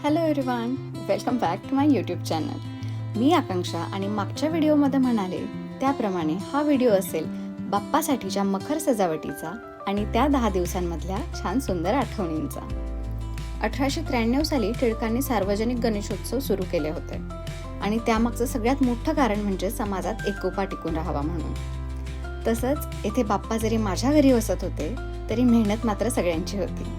Hello everyone, welcome back to my YouTube channel. मी आकांक्षा आणि मागच्या व्हिडिओमध्ये म्हणाले त्याप्रमाणे हा व्हिडिओ असेल बाप्पासाठीच्या मखर सजावटीचा आणि त्या 10 दिवसांमधल्या छान सुंदर आठवणींचा. 1893 साली टिळकांनी सार्वजनिक गणेशोत्सव सुरू केले होते आणि त्यामागचं सगळ्यात मोठं कारण म्हणजे समाजात एकोपा टिकून राहावा म्हणून. तसंच येथे बाप्पा जरी माझ्या घरी बसत होते तरी मेहनत मात्र सगळ्यांची होती.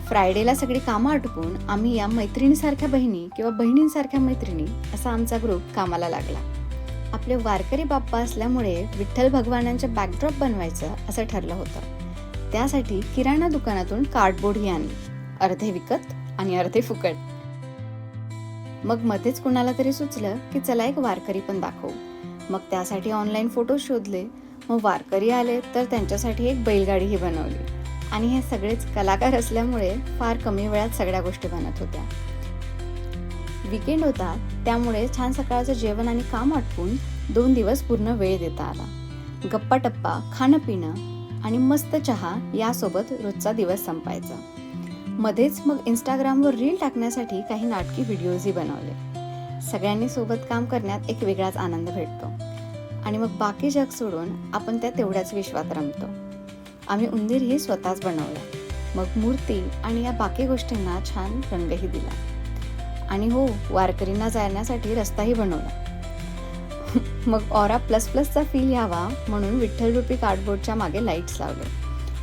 फ्रायडेला सगळी कामं आटपून आम्ही या मैत्रिणीसारख्या बहिणी किंवा बहिणींसारख्या मैत्रिणी असा आमचा ग्रुप कामाला लागला. आपले वारकरी बाप्पा असल्यामुळे विठ्ठल भगवानांचे बॅकड्रॉप बनवायचं असं ठरलं होतं. त्यासाठी किराणा दुकानातून कार्डबोर्डही आणली, अर्धे विकत आणि अर्धे फुकट. मग मध्येच कुणाला तरी सुचलं की चला एक वारकरी पण दाखवू. मग त्यासाठी ऑनलाईन फोटो शोधले. मग वारकरी आले तर त्यांच्यासाठी एक बैलगाडीही बनवली. आणि हे सगळेच कलाकार असल्यामुळे फार कमी वेळात सगळ्या गोष्टी बनत होत्या. वीकेंड होता त्यामुळे छान सकाळचं जेवण आणि काम आटपून 2 दिवस पूर्ण वेळ देता आला. गप्पा टप्पा, खाणं पिणं आणि मस्त चहा यासोबत रोजचा दिवस संपायचा. मध्येच मग इंस्टाग्रामवर रील टाकण्यासाठी काही नाटकी व्हिडिओजही बनवले. सगळ्यांनी सोबत काम करण्यात एक वेगळाच आनंद भेटतो आणि मग बाकी जग सोडून आपण त्या तेवढ्याच विश्वात रमतो. आम्ही उंदीरही स्वतःच बनवला. मग मूर्ती आणि या बाकी गोष्टींना छान रंगही दिला. आणि हो, वारकरींना जाण्यासाठी रस्ताही बनवला. मग ऑरा ++चा फील यावा म्हणून विठ्ठल रूपी कार्डबोर्डच्या मागे लाईट्स लावले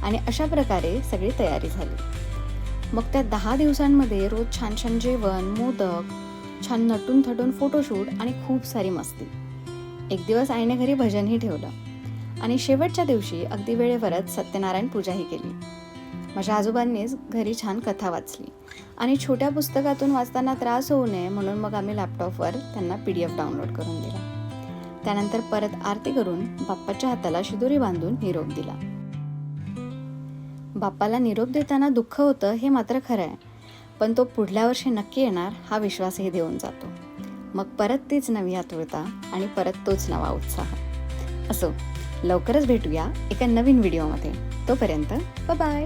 आणि अशा प्रकारे सगळी तयारी झाली. मग त्या 10 दिवसांमध्ये रोज छान छान जेवण, मोदक, छान नटून थटून फोटोशूट आणि खूप सारी मस्ती. एक दिवस आईने घरी भजनही ठेवलं आणि शेवटच्या दिवशी अगदी वेळेवरच सत्यनारायण पूजाही केली. माझ्या आजोबांनीच घरी छान कथा वाचली आणि छोट्या पुस्तकातून वाचताना त्रास होऊ नये म्हणून मग आम्ही लॅपटॉपवर त्यांना PDF डाउनलोड करून दिला. त्यानंतर परत आरती करून बाप्पाच्या हाताला शिदोरी बांधून निरोप दिला. बाप्पाला निरोप देताना दुःख होतं हे मात्र खरं आहे, पण तो पुढल्या वर्षी नक्की येणार हा विश्वासही देऊन जातो. मग परत तीच नवी आतुरता आणि परत तोच नवा उत्साह. असो, लवकरच भेटूया एका नवीन व्हिडिओमध्ये. तोपर्यंत बाय.